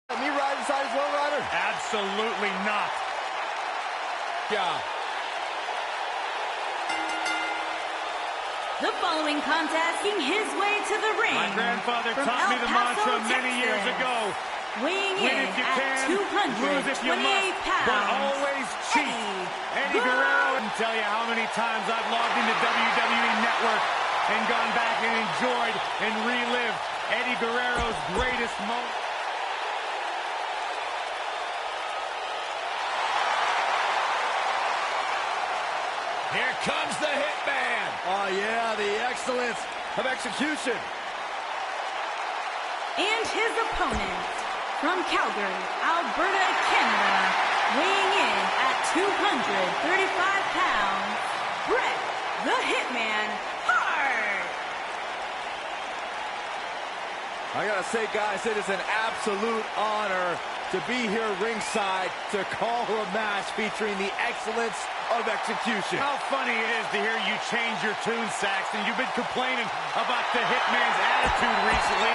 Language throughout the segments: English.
Me ride inside his low rider? Absolutely not. Yeah. The following contest making his way to the ring. My grandfather taught me the mantra many years ago. Weighing Win in if you at can, lose if you 228 must, pounds. but always cheat. Eddie Guerrero, and tell you how many times I've logged into WWE Network and gone back and enjoyed and relived Eddie Guerrero's greatest moment. Here comes the Hitman. Oh, yeah, the excellence of execution. And his opponent, from Calgary, Alberta, Canada, weighing in at 235 pounds, Bret the Hitman Hart. I gotta say, guys, it is an absolute honor to be here ringside to call a match featuring the excellence of execution. How funny it is to hear you change your tune, Saxton. You've been complaining about the Hitman's attitude recently.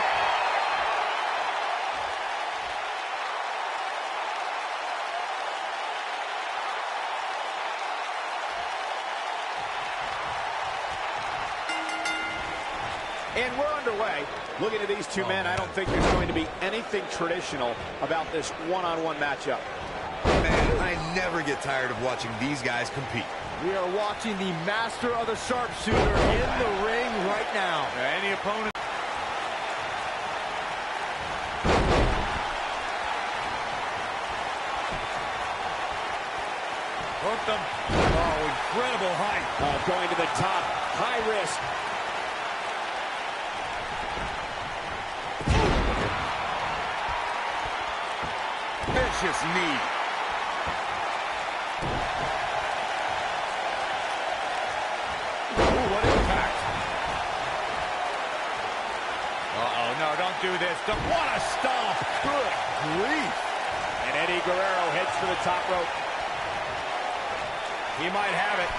And we're underway. Looking at these two men, I don't think there's going to be anything traditional about this one-on-one matchup. Man, I never get tired of watching these guys compete. We are watching the master of the sharpshooter in the ring right now. Any opponent. Hooked them. Oh, incredible height. Going to the top, high risk. Vicious knee. Ooh, what impact. Uh-oh, no, don't do this. What a stomp. Good grief. And Eddie Guerrero heads for the top rope. He might have it.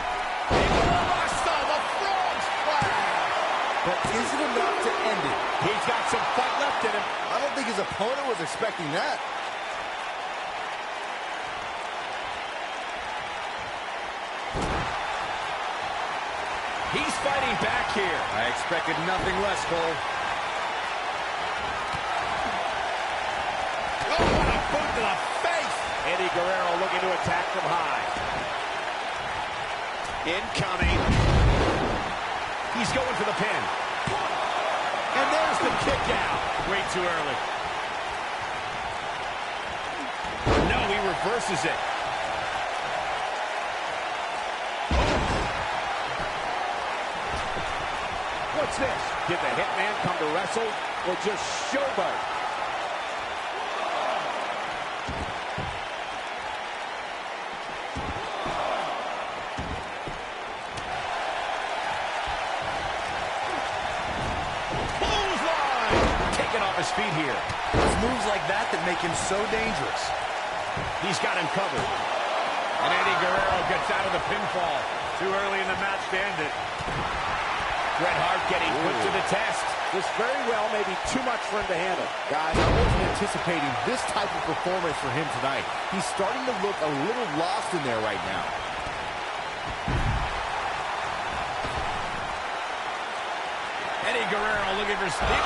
But is it enough to end it? He's got some fight left in him. I don't think his opponent was expecting that. He's fighting back here. I expected nothing less, Cole. Oh, what a boot to the face. Eddie Guerrero looking to attack from high. Incoming. He's going for the pin. And there's the kick out. Way too early. No, he reverses it. What's this? Did the Hitman come to wrestle or just showboat? Off his feet here. It's moves like that that make him so dangerous. He's got him covered. And Eddie Guerrero gets out of the pinfall. Too early in the match to end it. Bret Hart getting put to the test. This very well may be too much for him to handle. Guys, I wasn't anticipating this type of performance for him tonight. He's starting to look a little lost in there right now. Eddie Guerrero looking for speed.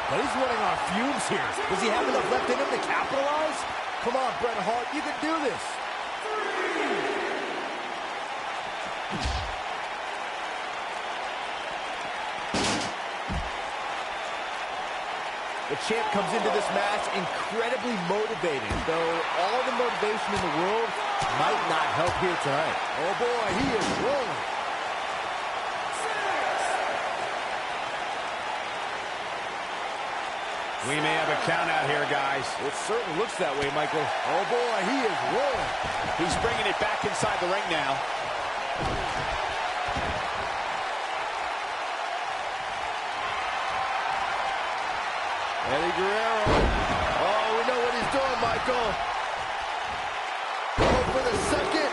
But he's running on fumes here. Does he have enough left in him to capitalize? Come on, Bret Hart, you can do this. The champ comes into this match incredibly motivated, though all the motivation in the world might not help here tonight. Oh boy, he is rolling. We may have a count out here, guys. It certainly looks that way, Michael. Oh boy, he is rolling. He's bringing it back inside the ring now. Eddie Guerrero. Oh, we know what he's doing, Michael. Oh, for the second.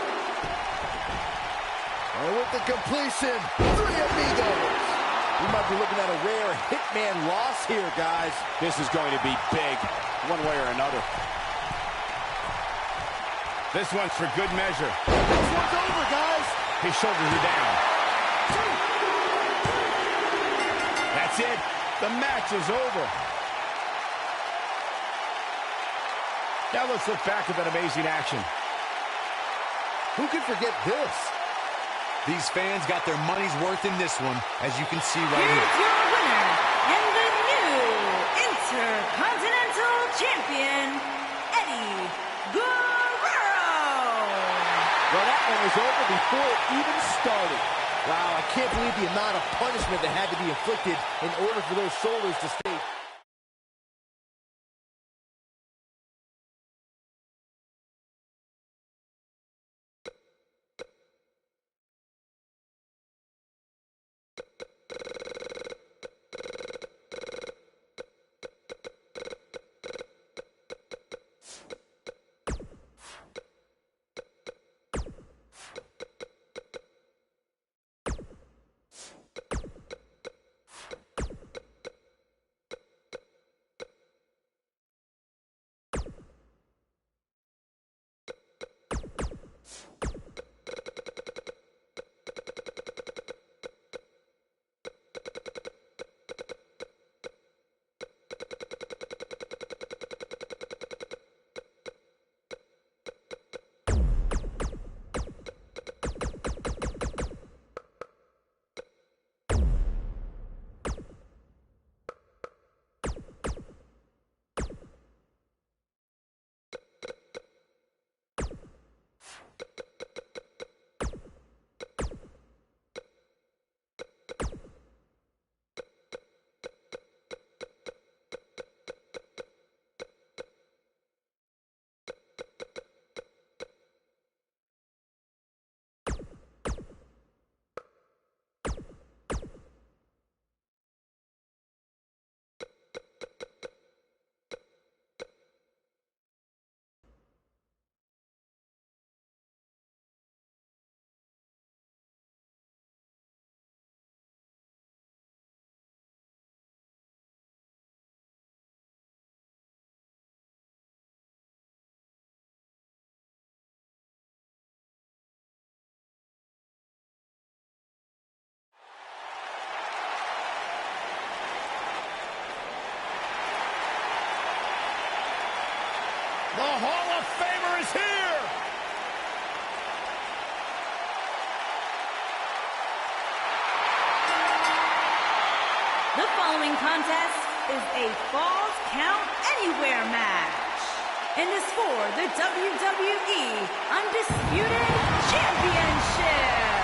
And with the completion, 3 amigos. We might be looking at a rare hitman loss here, guys. This is going to be big, one way or another. This one's for good measure. This one's over, guys. His shoulders are down. That's it. The match is over. Now let's look back at that amazing action. Who can forget this? These fans got their money's worth in this one, as you can see right Here's here. your winner and the new Intercontinental Champion, Eddie Guerrero. Well, that one was over before it even started. Wow, I can't believe the amount of punishment that had to be inflicted in order for those shoulders to stay. The Hall of Famer is here! The following contest is a Falls Count Anywhere match and is for the WWE Undisputed Championship.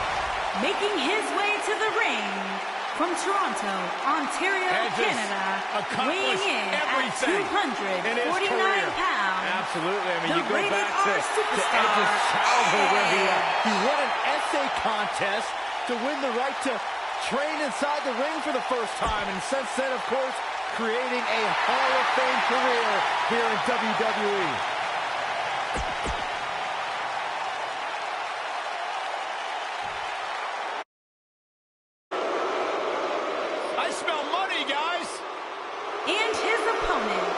Making his way to the ring from Toronto, Ontario, Canada, weighing in at 249 pounds. Absolutely. I mean, you the go back to superstar, Edge's childhood where He won an essay contest to win the right to train inside the ring for the first time, and since then, of course, creating a Hall of Fame career here in WWE. I smell money, guys! and his opponent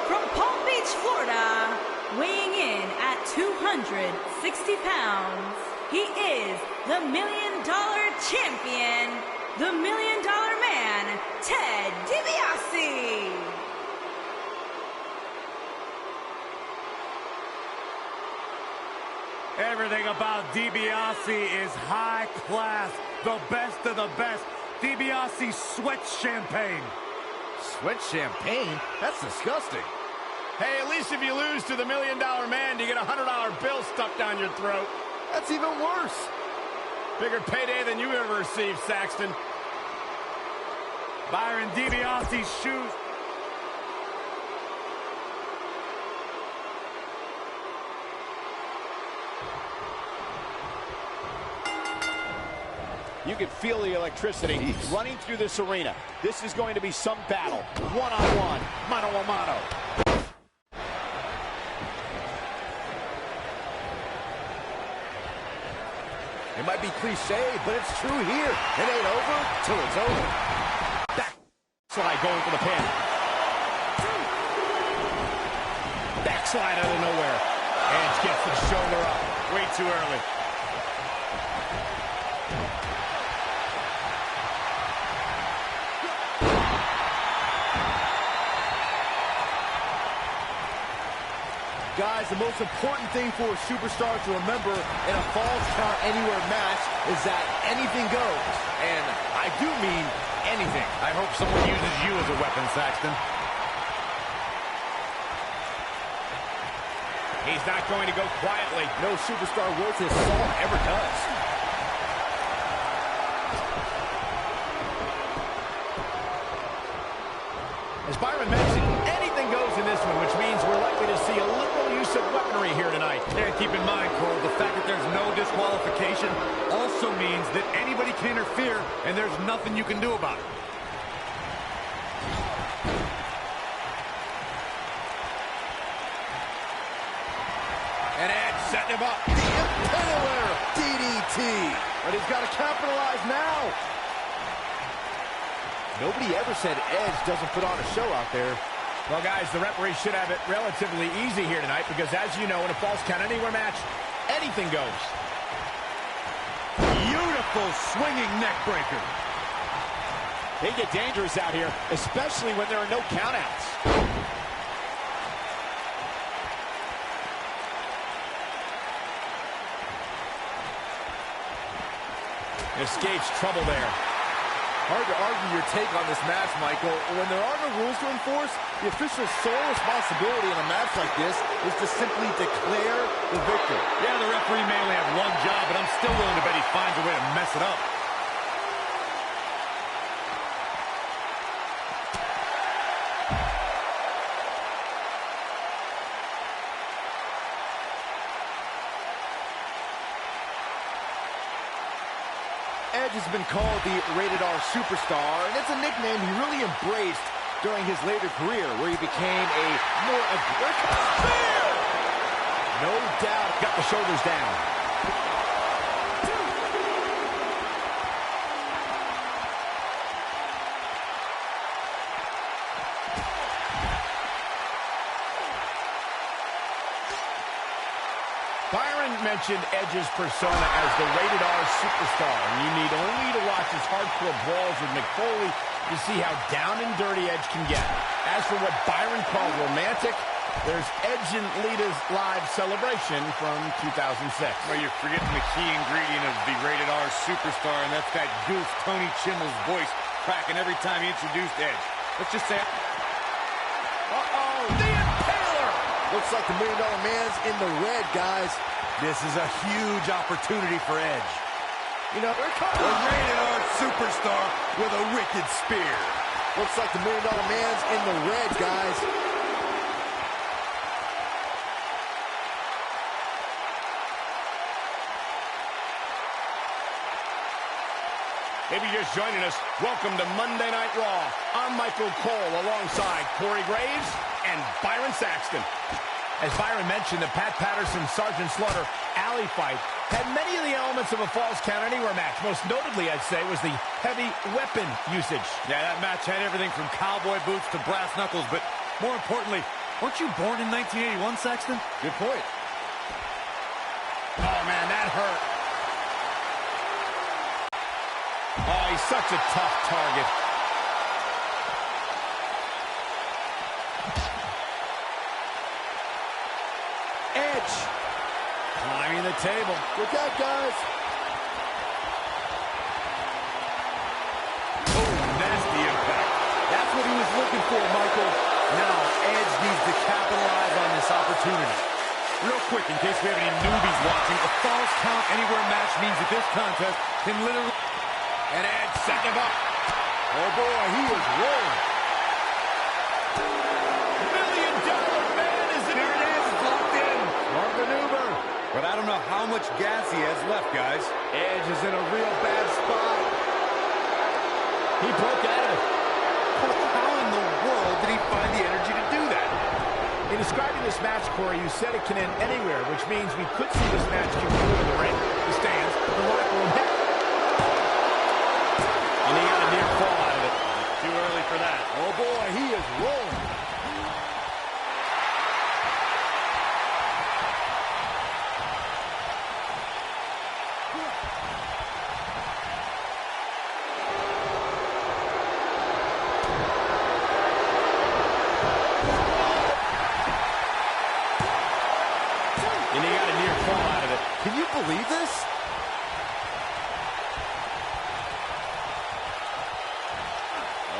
from Palm Beach, Florida, weighing in at 260 pounds. He is the $1 Million Champion, the $1 Million Man, Ted DiBiase. Everything about DiBiase is high class, the best of the best. DiBiase sweats champagne. Sweat champagne? That's disgusting. Hey, at least if you lose to the $1 Million Man, you get a $100 bill stuck down your throat. That's even worse. Bigger payday than you ever received, Saxton. Byron DiBiase's shoes. You can feel the electricity running through this arena. This is going to be some battle. One-on-one, mano-a-mano. It might be cliche, but it's true here. It ain't over till it's over. Slide going for the pin. Backslide out of nowhere. Edge gets the shoulder up. Way too early. Guys, the most important thing for a superstar to remember in a Falls Count Anywhere match is that anything goes. And I do mean anything. I hope someone uses you as a weapon, Saxton. He's not going to go quietly. No superstar worth his salt ever does. As Byron mentioned, anything goes in this one, which means we're likely to see a liberal use of weaponry here tonight. And keep in mind, Cole, the fact that there's no disqualification also means that anybody can interfere, and there's nothing you can do about it. And Edge setting him up. The Impaler DDT. But he's got to capitalize now. Nobody ever said Edge doesn't put on a show out there. Well, guys, the referee should have it relatively easy here tonight because, as you know, in a Falls Count Anywhere match, anything goes. Beautiful swinging neck breaker. They get dangerous out here, especially when there are no countouts. Escapes trouble there. Hard to argue your take on this match, Michael. When there are no rules to enforce, the official's sole responsibility in a match like this is to simply declare the victor. Yeah, the referee may only have one job, but I'm still willing to bet he finds a way to mess it up. Edge has been called the Rated R Superstar, and it's a nickname he really embraced during his later career, where he became a more aggressive spear. No doubt, got the shoulders down. Byron mentioned Edge's persona as the Rated R Superstar, and you need only to watch his hardcore brawls with Mick Foley to see how down and dirty Edge can get. As for what Byron called romantic, there's Edge and Lita's live celebration from 2006. Well, you're forgetting the key ingredient of the Rated R Superstar, and that's that goof Tony Chimmel's voice cracking every time he introduced Edge. Let's just say... Uh-oh, the Impaler! Looks like the $1 Million Man's in the red, guys. This is a huge opportunity for Edge. You know, we're coming. The Rated R Superstar with a wicked spear. Looks like the $1 Million Man's in the red, guys. Maybe you're just joining us. Welcome to Monday Night Raw. I'm Michael Cole alongside Corey Graves and Byron Saxton. As Byron mentioned, the Pat Patterson-Sergeant Slaughter alley fight had many of the elements of a Falls Count Anywhere match. Most notably, I'd say, was the heavy weapon usage. Yeah, that match had everything from cowboy boots to brass knuckles, but more importantly, weren't you born in 1981, Saxton? Good point. Oh, man, that hurt. Oh, he's such a tough target. Edge. Climbing the table. Look out, guys. Oh, nasty impact. That's what he was looking for, Michael. Now, Edge needs to capitalize on this opportunity. Real quick, in case we have any newbies watching, a Falls Count Anywhere match means that this contest can literally... And Edge setting him up. Oh, boy, he is rolling. $1 Million Man is in Here it is, it's locked in. Smart maneuver. But I don't know how much gas he has left, guys. Edge is in a real bad spot. He broke out of it. How in the world did he find the energy to do that? In describing this match, Corey, you said it can end anywhere, which means we could see this match conclude in the ring, the stands, the locker room. And he got a near fall out of it. Too early for that. Oh, boy, he is rolling. And he got a near fall out of it. Can you believe this?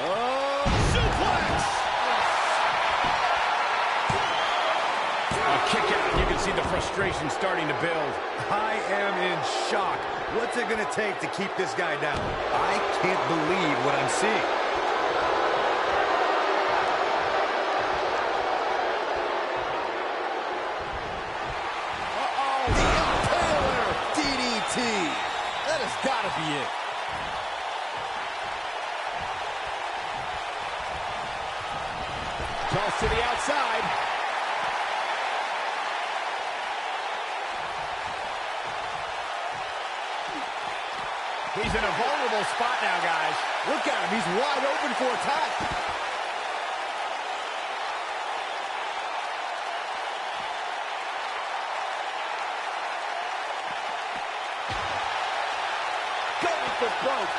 Oh, suplex! A kick out. You can see the frustration starting to build. I am in shock. What's it going to take to keep this guy down? I can't believe what I'm seeing. That has got to be it. Toss to the outside. He's in a vulnerable spot now, guys. Look at him. He's wide open for attack. Going for broke.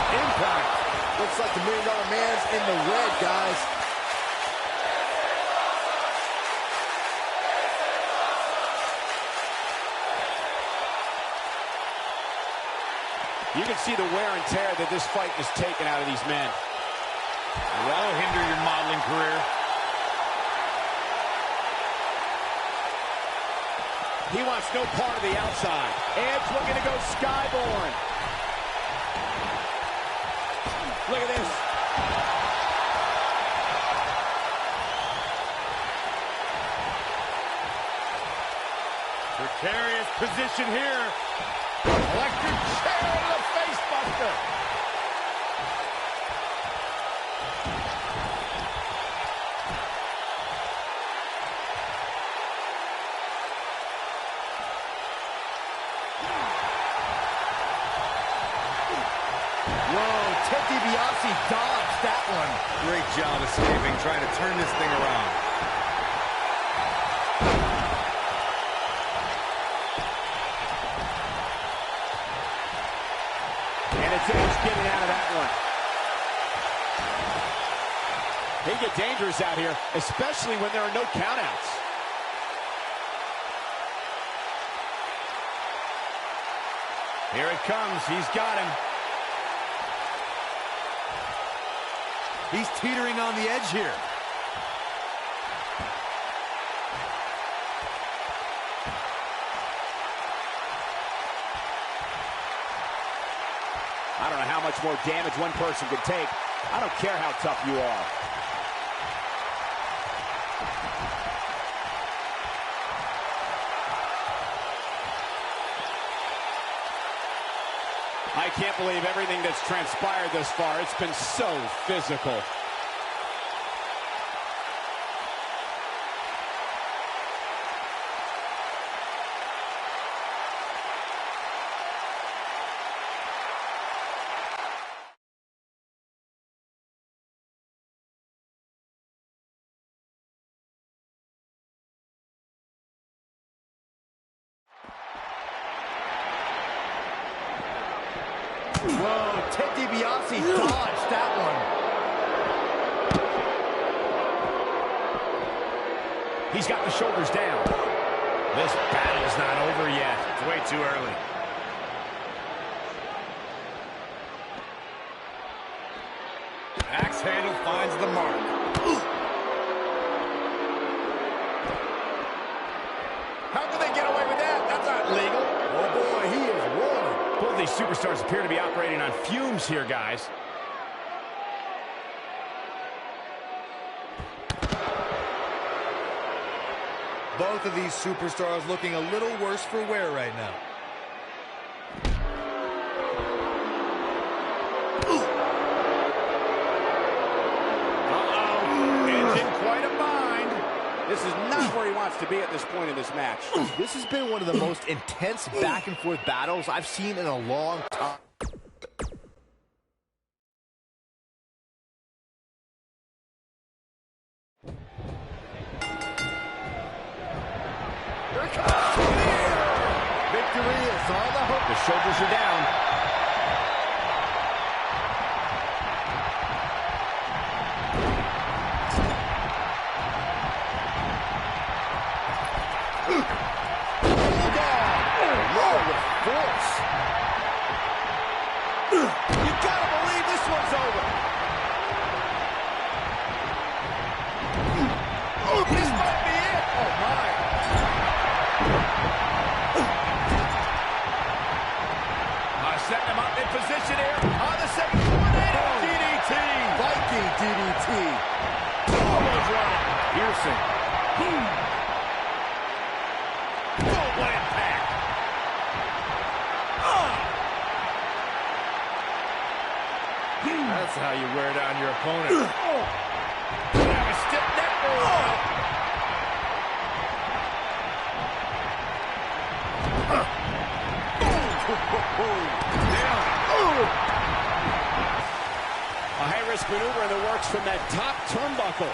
Impact. Looks like the $1 Million Man's in the red, guys. You can see the wear and tear that this fight has taken out of these men. That'll hinder your modeling career. He wants no part of the outside. Edge looking to go skyborne. Look at this. Precarious position here. Electric chair into the face buster. Whoa, Ted DiBiase dodged that one. Great job escaping, trying to turn this thing around. And it's Edge getting out of that one. They get dangerous out here, especially when there are no countouts. Here it comes. He's got him. He's teetering on the edge here. I don't know how much more damage one person could take. I don't care how tough you are. I can't believe everything that's transpired thus far. It's been so physical. Whoa, Ted DiBiase dodged that one. He's got the shoulders down. This battle's not over yet. It's way too early. Axe handle finds the mark. How can they get away with that? That's not legal. Oh, boy, he is rolling. Both these superstars appear to be operating on fumes here, guys. Both of these superstars looking a little worse for wear right now. Edge in quite a bind. This is not where he wants to be at this point in this match. This has been one of the most intense back-and-forth battles I've seen in a long time. Victory is on the hook. The shoulders are down. Roll with force. You gotta believe this one's over. This might be it. Oh, my. Setting him up in position here on the second tornado. DDT. Viking DDT. Almost running. Piercing. Oh, what impact. That's how you wear down your opponent. Have a stiff neck. A high-risk maneuver in the works from that top turnbuckle.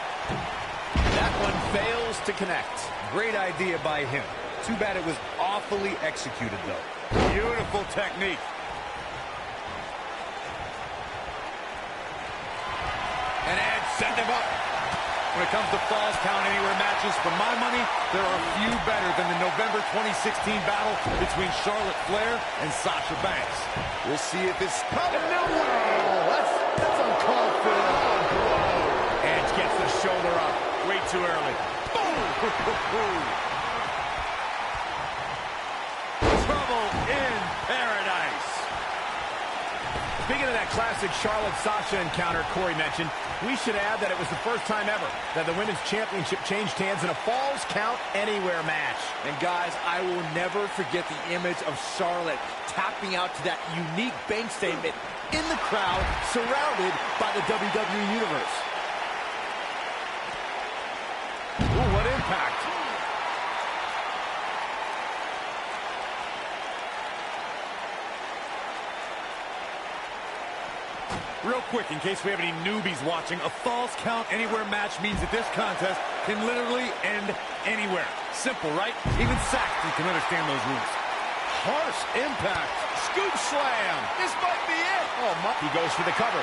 That one fails to connect. Great idea by him. Too bad it was awfully executed, though. Beautiful technique. And Ed, send him up. When it comes to Falls Count Anywhere matches, for my money, there are few better than the November 2016 battle between Charlotte Flair and Sasha Banks. We'll see if it's coming. No way. That's uncalled for. Edge gets the shoulder up. Way too early. Trouble in paradise. Speaking of that classic Charlotte-Sasha encounter Corey mentioned, we should add that it was the first time ever that the Women's Championship changed hands in a Falls Count Anywhere match. And guys, I will never forget the image of Charlotte tapping out to that unique bank statement in the crowd, surrounded by the WWE Universe. Ooh, what impact. Real quick, in case we have any newbies watching, a Falls Count Anywhere match means that this contest can literally end anywhere. Simple, right? Even Saxton can understand those rules. Harsh impact. Scoop slam. This might be it. Oh, my. He goes for the cover.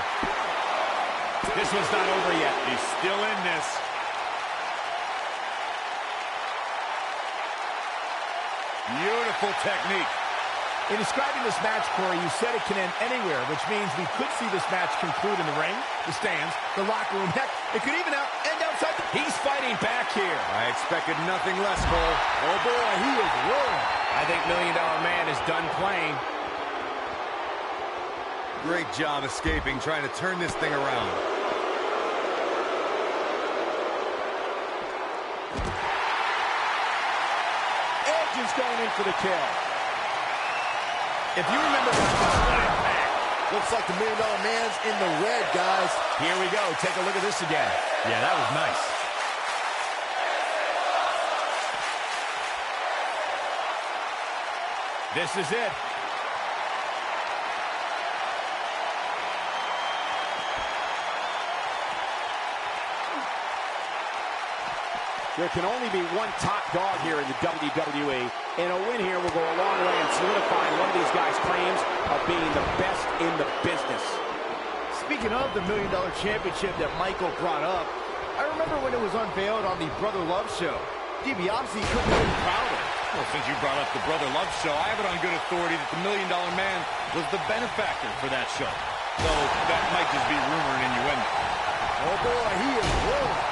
This one's not over yet. He's still in this. Beautiful technique. In describing this match, Corey, you said it can end anywhere, which means we could see this match conclude in the ring, the stands, the locker room. Heck, it could even end outside. He's fighting back here. I expected nothing less, Cole. Oh, boy, he is rolling. I think $1 Million Man is done playing. Great job escaping, trying to turn this thing around. Edge is going in for the kill. If you remember what impact. Looks like the $1 Million Man's in the red, guys. Here we go. Take a look at this again. Yeah, that was nice. This is it. There can only be one top dog here in the WWE, and a win here will go a long way in solidifying one of these guys' claims of being the best in the business. Speaking of the $1 Million Championship that Michael brought up, I remember when it was unveiled on the Brother Love Show. DiBiase couldn't have been prouder. Well, since you brought up the Brother Love Show, I have it on good authority that the $1 Million Man was the benefactor for that show. So that might just be rumor and innuendo. Oh, boy, he is rolling.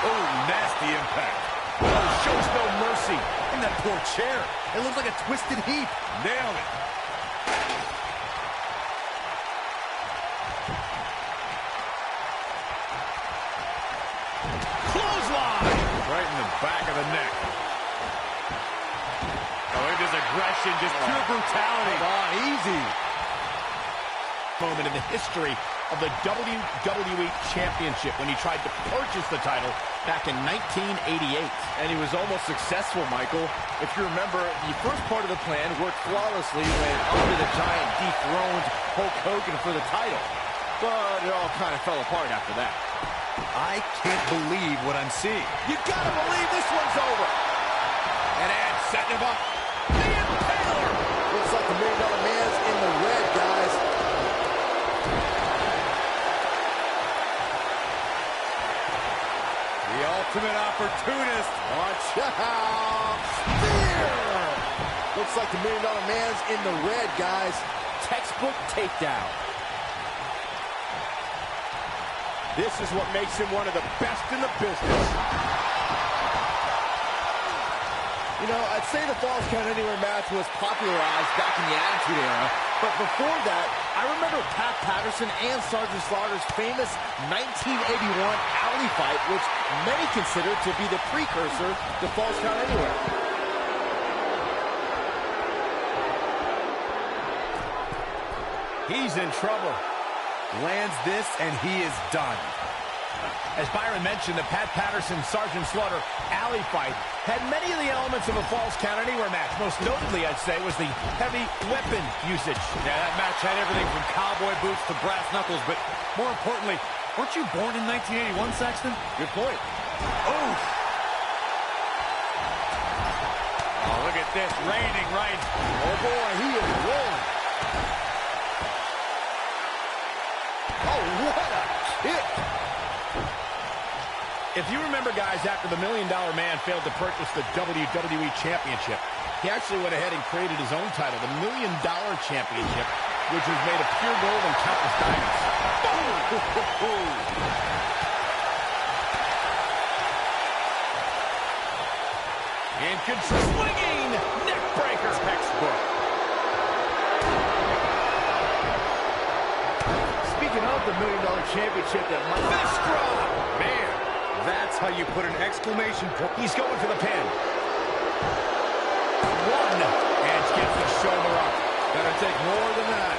Oh, nasty impact. Oh, shows no mercy. And that poor chair. It looks like a twisted heap. Nailed it. Clothesline. Right in the back of the neck. Oh, it is aggression, just pure brutality. Come on, easy. Moment in the history of the WWE Championship when he tried to purchase the title back in 1988. And he was almost successful, Michael. If you remember, the first part of the plan worked flawlessly when Andre the Giant dethroned Hulk Hogan for the title. But it all kind of fell apart after that. I can't believe what I'm seeing. You gotta believe this one's over. And Ed setting him up. The Impaler! Looks like the $1 Million Man's in the red, guys. The ultimate opportunist. Watch out! Spear! Looks like the $1 Million Man's in the red, guys. Textbook takedown. This is what makes him one of the best in the business. You know, I'd say the Falls Count Anywhere match was popularized back in the Attitude Era, but before that, I remember Pat Patterson and Sergeant Slaughter's famous 1981 alley fight, which many consider to be the precursor to Falls Count Anywhere. He's in trouble. Lands this, and he is done. As Byron mentioned, the Pat Patterson-Sergeant Slaughter alley fight had many of the elements of a Falls Count Anywhere match. Most notably, I'd say, was the heavy weapon usage. Yeah, that match had everything from cowboy boots to brass knuckles, but more importantly, weren't you born in 1981, Saxton? Good point. Oh! Oh, look at this, raining right. Oh boy, he is rolling. Oh, what a kick. If you remember, guys, after the $1 Million Man failed to purchase the WWE Championship, he actually went ahead and created his own title, the $1 Million Championship, which was made of pure gold and countless diamonds. And swinging neck breaker. Textbook. Speaking of the $1 Million Championship that Fist drop. Man, that's how you put an exclamation point. He's going for the pin. One. Edge gets the shoulder up. Gotta take more than that.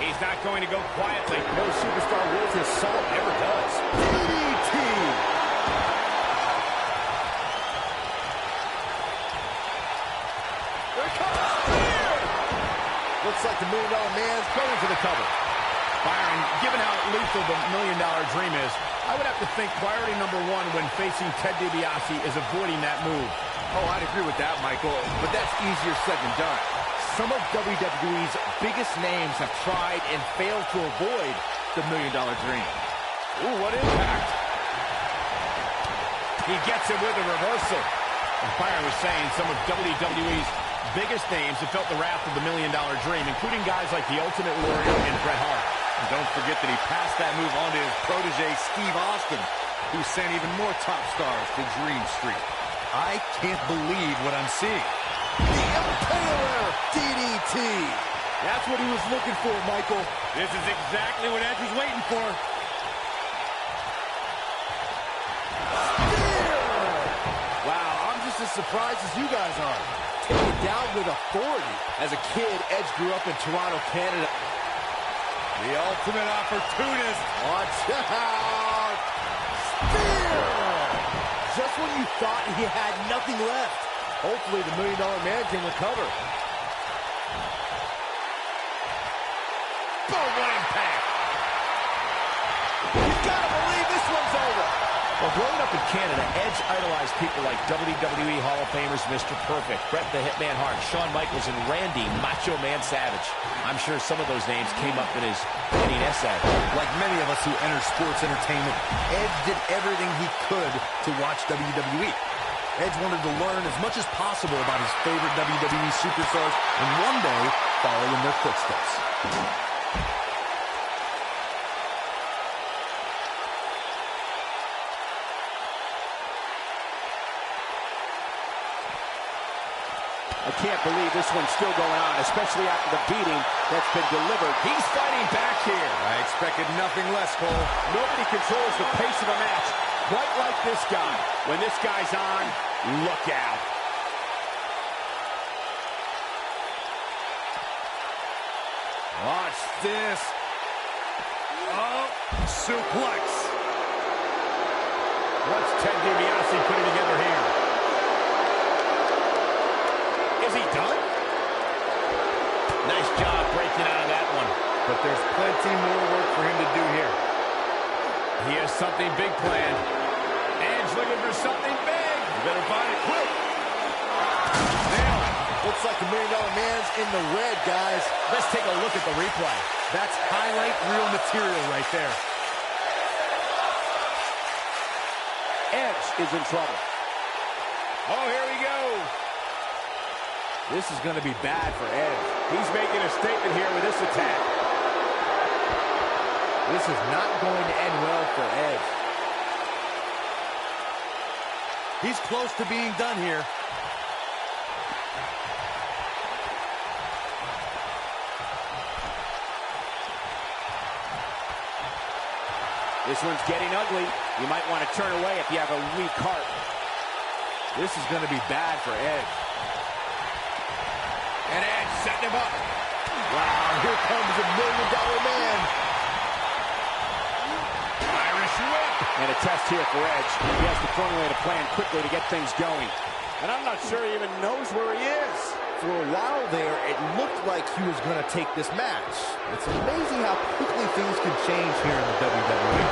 He's not going to go quietly. no superstar worth his salt ever does. DDT. There it comes. Spear. Looks like the $1 Million Man's going for the cover. Byron, given how lethal the $1 Million Dream is, I would have to think priority number one when facing Ted DiBiase is avoiding that move. Oh, I'd agree with that, Michael, but that's easier said than done. Some of WWE's biggest names have tried and failed to avoid the $1 Million Dream. Ooh, what impact. He gets it with a reversal. And Byron was saying some of WWE's biggest names have felt the wrath of the $1 Million Dream, including guys like the Ultimate Warrior and Bret Hart. And don't forget that he passed that move on to his protege, Steve Austin, who sent even more top stars to Dream Street. I can't believe what I'm seeing. The Impaler DDT. That's what he was looking for, Michael. This is exactly what Edge was waiting for. Wow, I'm just as surprised as you guys are. Taken down with authority. As a kid, Edge grew up in Toronto, Canada. The ultimate opportunist. Watch out. Spear. Just when you thought he had nothing left. Hopefully the $1 Million Man can recover. Boom, what impact. You've got to believe this one's over. Well, growing up in Canada, Edge idolized people like WWE Hall of Famers Mr. Perfect, Bret the Hitman Hart, Shawn Michaels, and Randy Macho Man Savage. I'm sure some of those names came up in his winning essay. Like many of us who enter sports entertainment, Edge did everything he could to watch WWE. Edge wanted to learn as much as possible about his favorite WWE superstars and one day follow in their footsteps. I can't believe this one's still going on, especially after the beating that's been delivered. He's fighting back here. I expected nothing less, Cole. Nobody controls the pace of a match quite like this guy. When this guy's on, look out. Watch this. Oh, suplex. What's Ted DiBiase putting together here? Is he done? Nice job breaking out of that one. But there's plenty more work for him to do here. He has something big planned. Edge looking for something big. You better find it quick. Nailed it. Looks like the $1 Million Man's in the red, guys. Let's take a look at the replay. That's highlight reel material right there. Edge is in trouble. Oh, here we go. This is going to be bad for Edge. He's making a statement here with this attack. This is not going to end well for Edge. He's close to being done here. This one's getting ugly. You might want to turn away if you have a weak heart. This is going to be bad for Edge. And Edge setting him up. Wow, here comes the $1 Million Man. Irish whip. And a test here for Edge. He has to formulate a plan quickly to get things going. And I'm not sure he even knows where he is. For a while there, it looked like he was going to take this match. It's amazing how quickly things can change here in the WWE.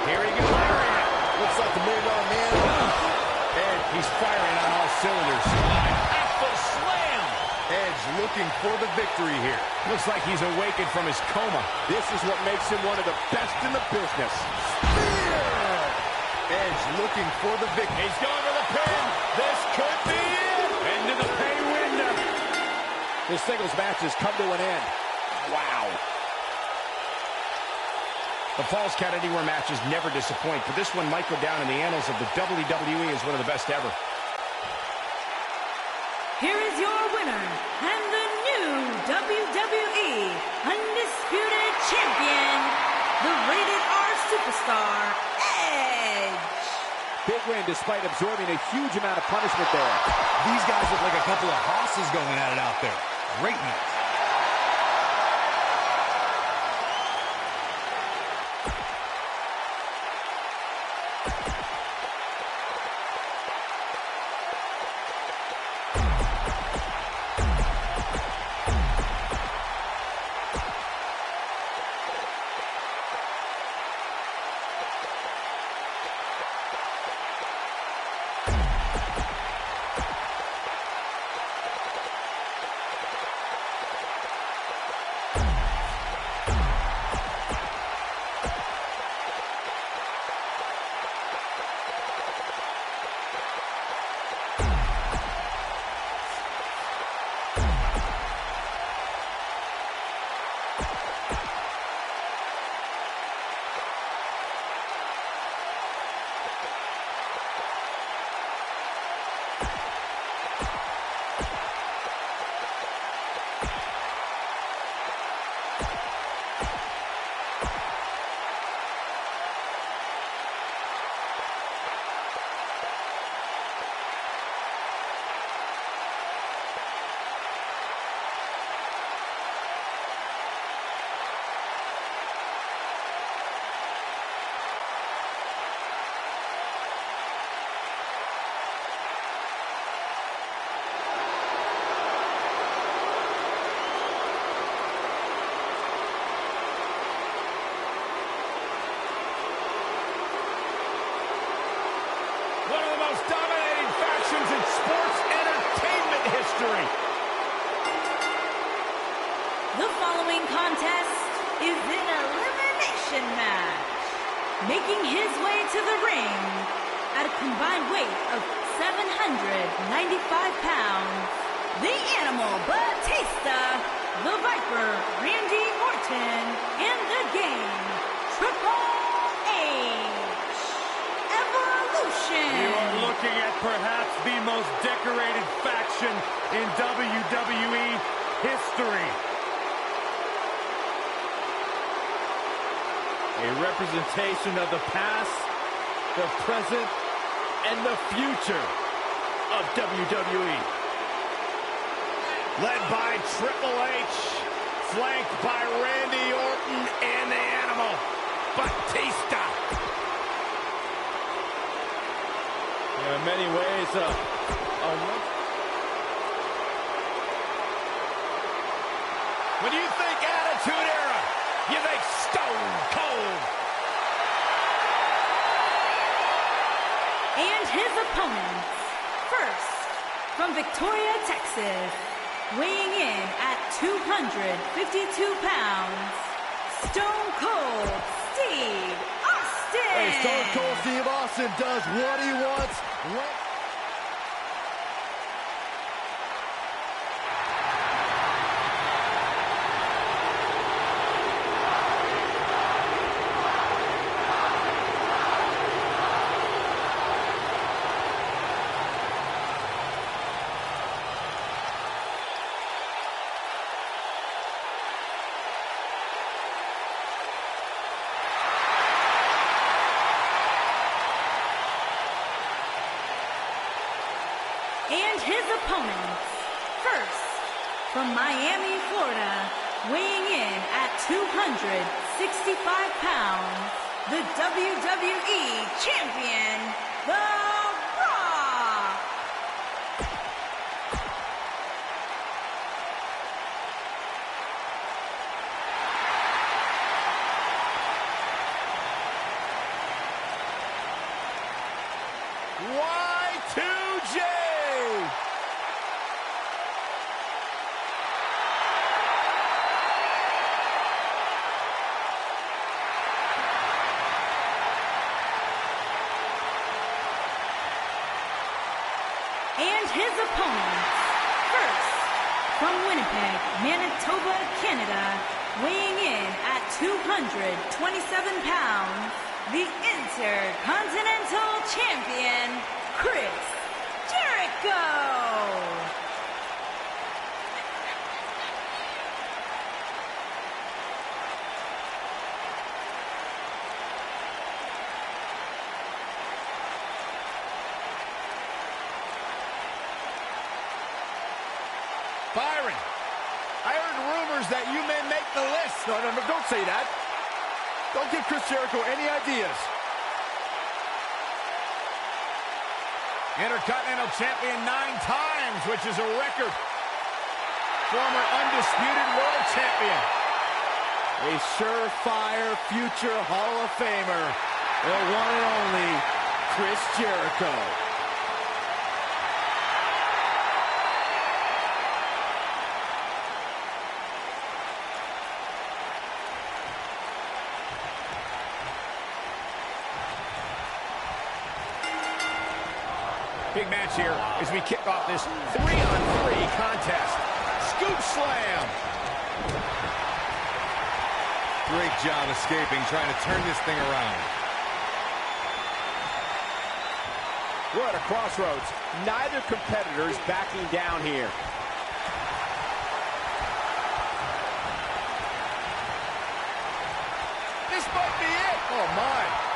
Here he goes. Looks like the $1 Million Man. Edge, he's firing on all cylinders. Apple slam. Edge looking for the victory here. Looks like he's awakened from his coma. This is what makes him one of the best in the business. Edge looking for the victory. He's going for the pin. This could be it. Into the pay window. This singles match has come to an end. Wow. The Falls Count Anywhere matches never disappoint, but this one might go down in the annals of the WWE as one of the best ever. Here is your winner and the new WWE Undisputed Champion, the Rated R Superstar, Edge. Big win despite absorbing a huge amount of punishment there. These guys look like a couple of hosses going at it out there. Great match. Dominating factions in sports entertainment history. The following contest is an elimination match. Making his way to the ring at a combined weight of 795 pounds, the Animal Batista, the Viper Randy Orton, and the Game Triple H. Evolution. You are looking at perhaps the most decorated faction in WWE history. A representation of the past, the present, and the future of WWE. Led by Triple H, flanked by Randy Orton and the Animal Batista. In many ways, when you think Attitude Era, you think Stone Cold his opponents, first, from Victoria, Texas, weighing in at 252 pounds, Stone Cold Steve Austin. Hey, Stone Cold Steve Austin does what he wants. And his opponents, first, from Miami, Florida, weighing in at 265 pounds, the WWE Champion, The Rock. Y2J! And his opponents, first, from Winnipeg, Manitoba, Canada, weighing in at 227 pounds, the Intercontinental Champion, Chris Jericho. Byron, I heard rumors that you may make the list. No, don't say that. Don't give Chris Jericho any ideas. Intercontinental Champion 9 times, which is a record. Former Undisputed World Champion. A surefire future Hall of Famer. The one and only Chris Jericho. Big match here as we kick off this 3-on-3 contest. Scoop slam. Great job escaping, trying to turn this thing around. We're at a crossroads. Neither competitor's backing down here. This might be it. Oh, my.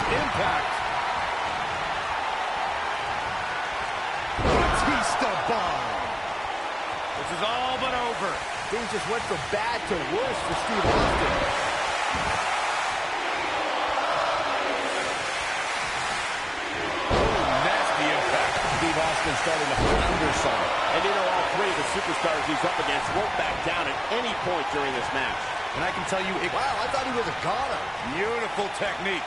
Impact. Batista bomb. This is all but over. Things just went from bad to worse for Steve Austin. Nasty impact. Steve Austin starting to flounder some. And you know, all three of the superstars he's up against won't back down at any point during this match. And I can tell you, Wow, I thought he was a goner. beautiful technique.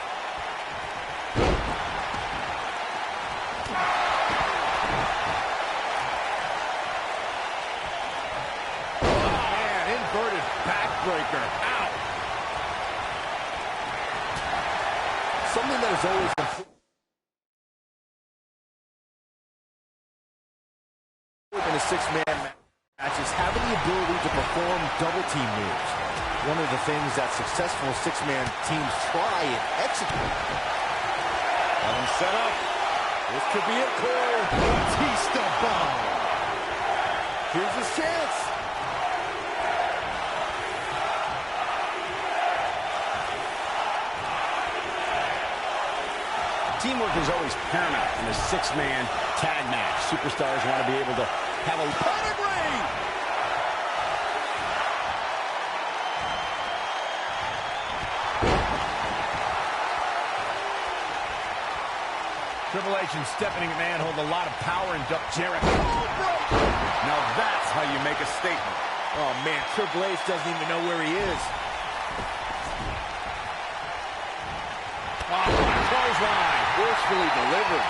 Inverted backbreaker. Ow. Something that is always in a six-man match is having the ability to perform double team moves. One of the things that successful six-man teams try and execute. Got him set up. This could be it, Cole. Batista bomb. Here's his chance. Teamwork is always paramount in a six-man tag match. Superstars want to be able to have a pedigree. Triple H and Stephanie McMahon hold a lot of power in Jericho. Now that's how you make a statement. Oh, man, Triple H doesn't even know where he is. Oh, clothesline. Forcefully delivered.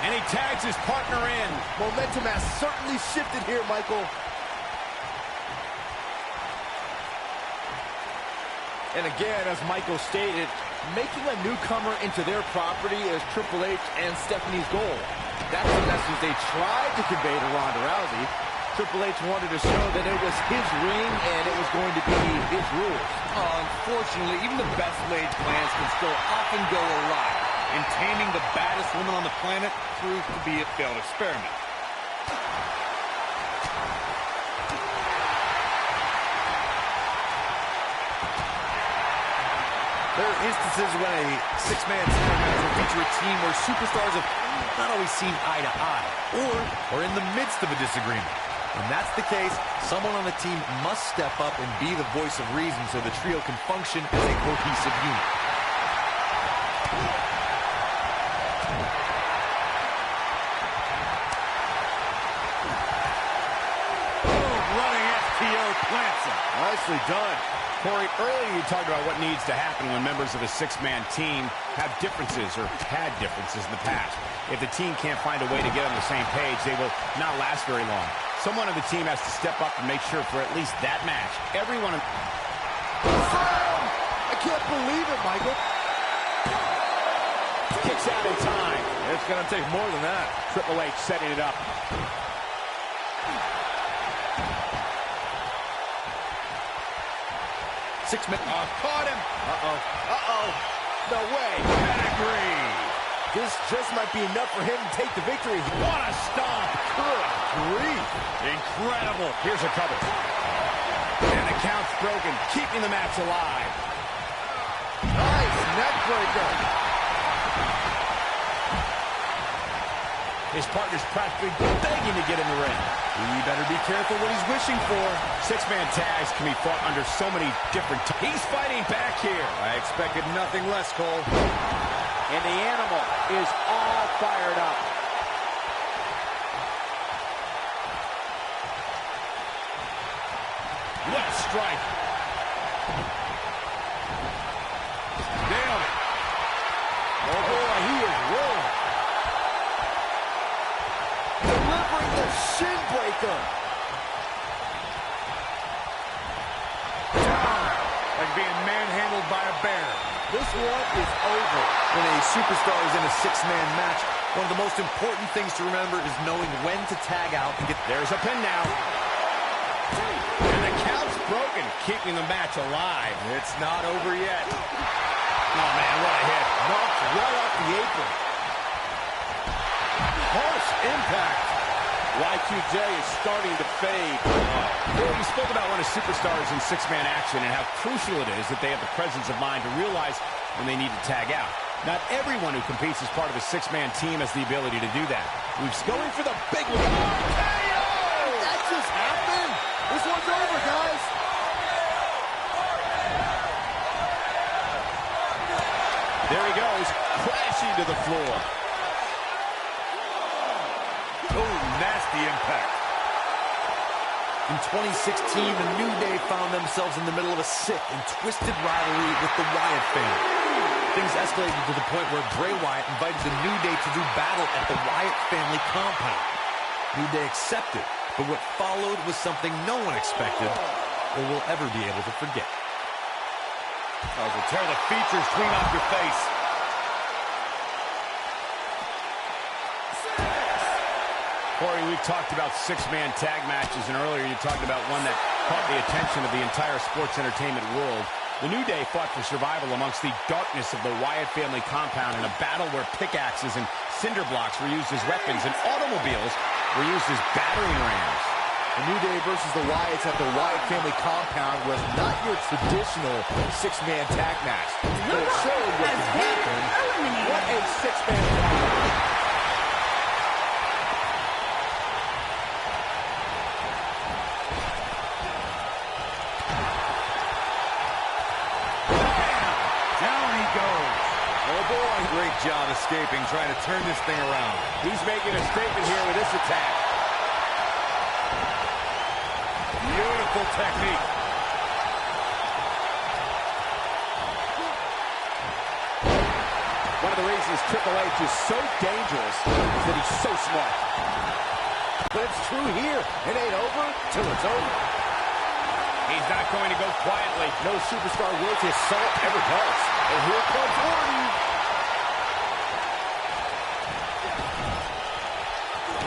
And he tags his partner in. Momentum has certainly shifted here, Michael. And again, as Michael stated, making a newcomer into their property is Triple H and Stephanie's goal. That's the message they tried to convey to Ronda Rousey. Triple H wanted to show that it was his ring and it was going to be his rules. Unfortunately, even the best laid plans can still often go awry. And taming the baddest woman on the planet proved to be a failed experiment. There are instances when a six-man tag match will feature a team where superstars have not always seen eye to eye, or are in the midst of a disagreement. When that's the case, someone on the team must step up and be the voice of reason so the trio can function as a cohesive unit. Plants him. Nicely done. Corey, earlier you talked about what needs to happen when members of a six-man team have differences or had differences in the past. If the team can't find a way to get on the same page, they will not last very long. Someone on the team has to step up and make sure for at least that match, everyone... I can't believe it, Michael. Kicks out in time. It's going to take more than that. Triple H setting it up. Six-man. Caught him. No way. Pedigree. This just might be enough for him to take the victory. What a stomp. Good grief. Incredible. Here's a cover. And the count's broken, keeping the match alive. Nice neck breaker. His partner's practically begging to get in the ring. He better be careful what he's wishing for. Six-man tags can be fought under so many different... He's fighting back here. I expected nothing less, Cole. And the animal is all fired up. What a strike. Damn. Oh, boy, he is rolling. Delivering the shin breaker. Down. Like being manhandled by a bear. This one is over. When a superstar is in a six-man match, one of the most important things to remember is knowing when to tag out and get... There's a pin now. And the count's broken, keeping the match alive. It's not over yet. Oh, man, what a hit. Knocked right off the apron. Harsh impact. Y2J is starting to fade. We spoke about when a superstar is in six-man action and how crucial it is that they have the presence of mind to realize when they need to tag out. Not everyone who competes as part of a six-man team has the ability to do that. We've going for the big one. That just happened. This one's over, guys. There he goes, crashing to the floor. Oh, nasty impact. In 2016, the New Day found themselves in the middle of a sick and twisted rivalry with the Wyatt family. Things escalated to the point where Bray Wyatt invited the New Day to do battle at the Wyatt family compound. New Day accepted, but what followed was something no one expected or will ever be able to forget. Oh, to tear the features clean off your face. Corey, we've talked about six-man tag matches, and earlier you talked about one that caught the attention of the entire sports entertainment world. The New Day fought for survival amongst the darkness of the Wyatt family compound in a battle where pickaxes and cinder blocks were used as weapons and automobiles were used as battering rams. The New Day versus the Wyatts at the Wyatt family compound was not your traditional six-man tag match. But it showed what can happen. What a six-man tag match. boy. Great job escaping, trying to turn this thing around. He's making a statement here with this attack. Beautiful technique. One of the reasons Triple H is so dangerous is that he's so smart. But it's true here. It ain't over till it's over. He's not going to go quietly. No superstar worth his salt ever does. And here comes Orton.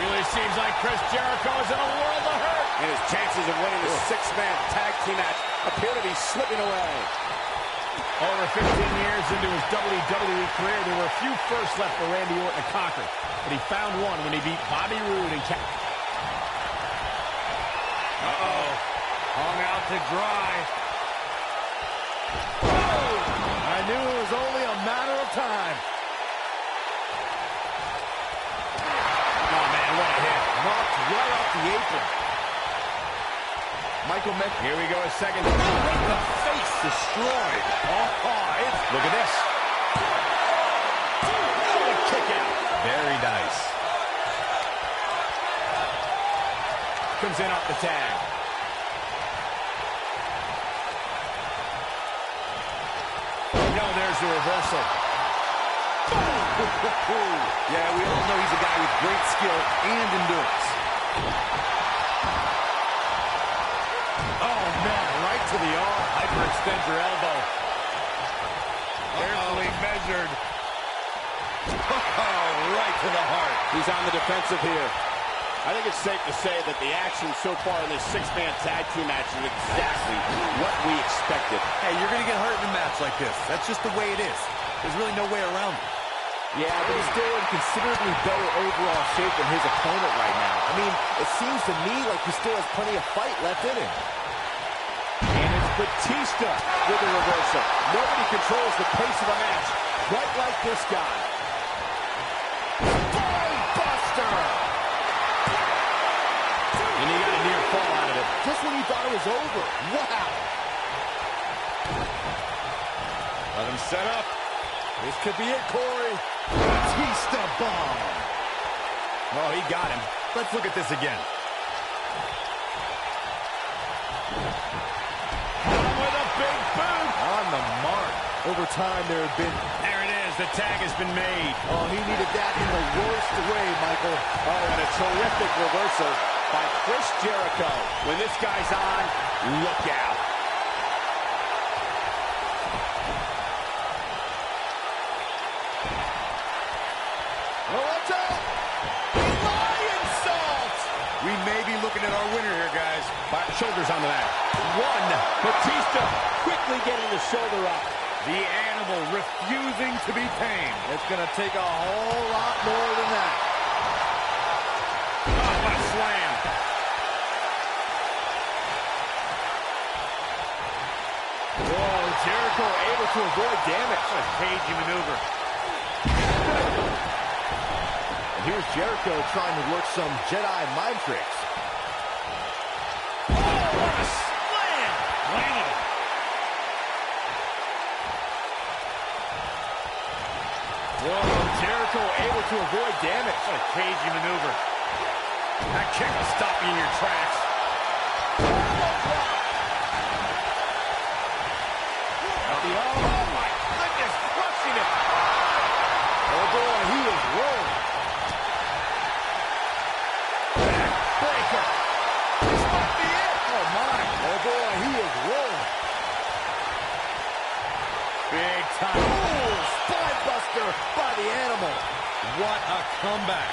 Really seems like Chris Jericho is in a world of hurt. And his chances of winning the six-man tag team match appear to be slipping away. Over 15 years into his WWE career, there were a few firsts left for Randy Orton to conquer. But he found one when he beat Bobby Roode and Uh-oh. Hung out to dry. Oh! I knew it was only a matter of time. Oh, man, what a hit. Knocked right off the apron. Michael Mick. Here we go, a second. The face destroyed. Look at this. What a kick out. Very nice. Comes in off the tag. No, there's the reversal. Yeah, we all know he's a guy with great skill and endurance. Oh, man, right to the arm. Hyperextend your elbow. Carefully measured. Oh, right to the heart. He's on the defensive here. I think it's safe to say that the action so far in this six-man tag team match is exactly what we expected. Hey, you're going to get hurt in a match like this. That's just the way it is. There's really no way around it. Yeah, but he's still in considerably better overall shape than his opponent right now. I mean, it seems to me like he still has plenty of fight left in him. And it's Batista with the reversal. Nobody controls the pace of a match quite like this guy. Buster! And he got a near fall out of it. Just when he thought it was over. Wow! Let him set up. This could be it, Corey. Batista bomb. Oh, he got him. Let's look at this again. With a big boot. On the mark. Over time, there had been... There it is. The tag has been made. Oh, he needed that in the worst way, Michael. Oh, and a terrific reversal by Chris Jericho. When this guy's on, look out. Oh, watch out! Lion salt! We may be looking at our winner here, guys. Shoulders on the mat. One. Batista quickly getting the shoulder up. The animal refusing to be tamed. It's going to take a whole lot more than that. Oh, what a slam. Whoa, Jericho able to avoid damage. What a cagey maneuver. And here's Jericho trying to work some Jedi mind tricks. Oh, what a slam. Landed it. Whoa, Jericho able to avoid damage. What a cagey maneuver. That kick will stop you in your tracks. Oh, my goodness, crushing it. Oh, boy, he is rolling. Backbreaker. This might be it. Oh, my. Oh, boy, he is rolling. Big time. Ooh, spine buster by the animal. What a comeback.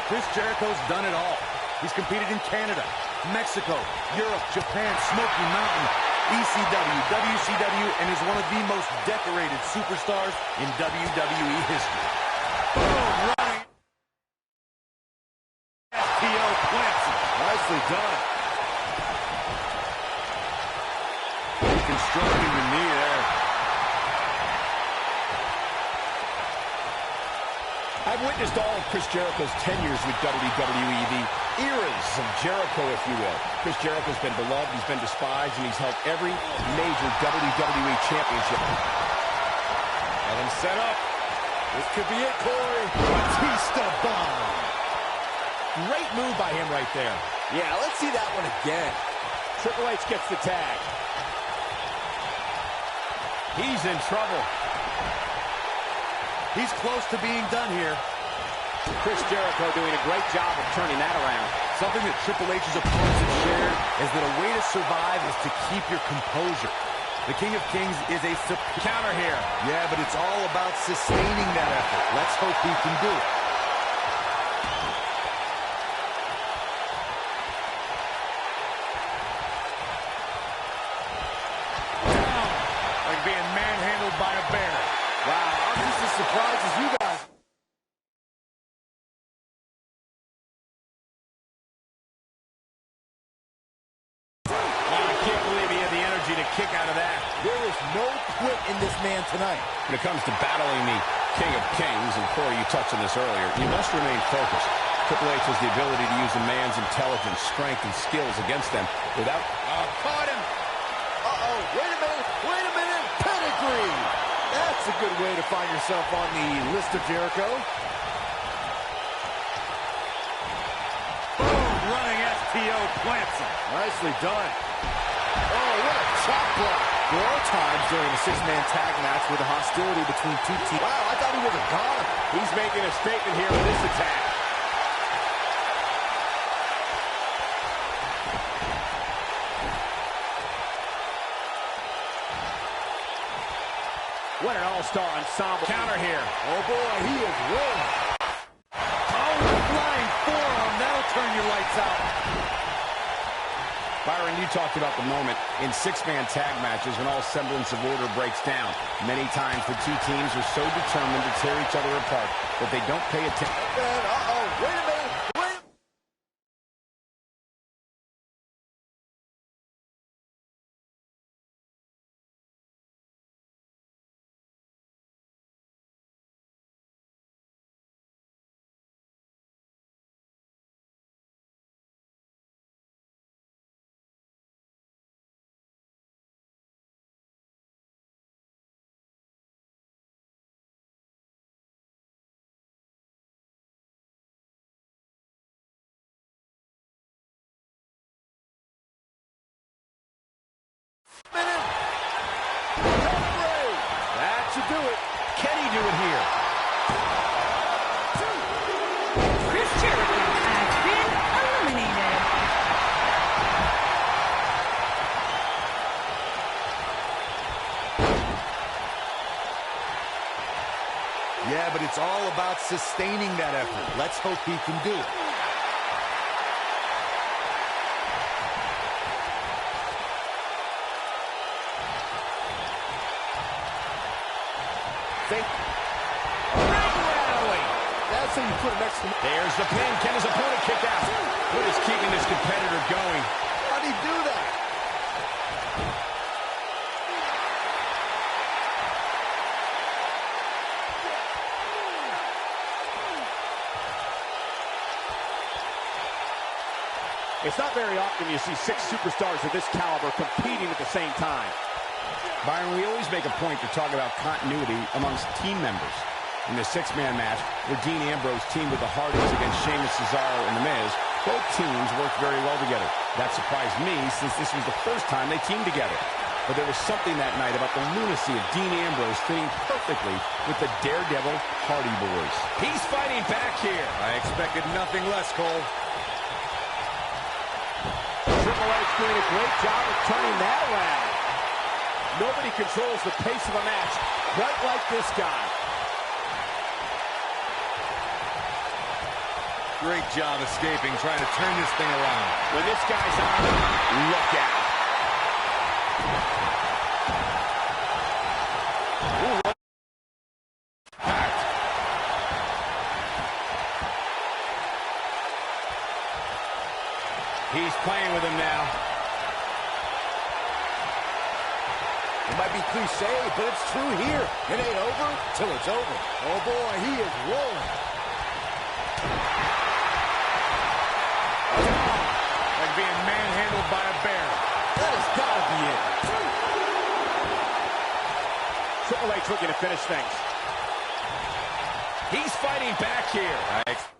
Chris Jericho's done it all. He's competed in Canada, Mexico, Europe, Japan, Smoky Mountain, ECW, WCW, and is one of the most decorated superstars in WWE history. Boom, running. Nicely done. Constructing the knee there. I've witnessed all of Chris Jericho's tenures with WWE, the eras of Jericho, if you will. Chris Jericho's been beloved, he's been despised, and he's held every major WWE championship. Got him set up. This could be it, Corey. Batista bomb. Great move by him right there. Yeah, let's see that one again. Triple H gets the tag. He's in trouble. He's close to being done here. Chris Jericho doing a great job of turning that around. Something that Triple H's opponents have shared is that a way to survive is to keep your composure. The King of Kings is a counter here. Yeah, but it's all about sustaining that effort. Let's hope he can do it. Down. Like being manhandled by a bear. Wow, I'm just as surprised as you guys. I can't believe he had the energy to kick out of that. There is no quit in this man tonight. When it comes to battling the King of Kings, and Corey, you touched on this earlier, you must remain focused. Triple H has the ability to use a man's intelligence, strength, and skills against them without... Caught him. Uh-oh, wait a minute, pedigree. That's a good way to find yourself on the list of Jericho. Boom, running STO plants him. Nicely done. Oh, what a chop block. There are times during a six-man tag match where the hostility between two teams... Wow, I thought he was a goner. He's making a statement here with this attack. What an all-star ensemble. Counter here. Oh, boy, he is rolling. Oh, flying forearm. That'll turn your lights out. Byron, you talked about the moment in six-man tag matches when all semblance of order breaks down. Many times the two teams are so determined to tear each other apart that they don't pay attention. Uh-oh, wait a minute. That should do it. Can he do it here? Chris Jericho has been eliminated. Yeah, but it's all about sustaining that effort. Let's hope he can do it. That's how you put an exclamation. There's the pin. Can his opponent kick out? What is keeping this competitor going? How did he do that? It's not very often you see six superstars of this caliber competing at the same time. Byron, we always make a point to talk about continuity amongst team members. In the six-man match, where Dean Ambrose teamed with the Hardys against Sheamus, Cesaro, and The Miz, both teams worked very well together. That surprised me, since this was the first time they teamed together. But there was something that night about the lunacy of Dean Ambrose fitting perfectly with the Daredevil Hardy Boys. He's fighting back here. I expected nothing less, Cole. Triple H doing a great job of turning that around. Nobody controls the pace of a match quite like this guy. Great job escaping, trying to turn this thing around. When this guy's on, look out. He's he's playing with him now. It might be cliche, but it's true here. It ain't over till it's over. Oh, boy, he is rolling. Like being manhandled by a bear. That has got to be it. Triple H looking to finish things. He's fighting back here.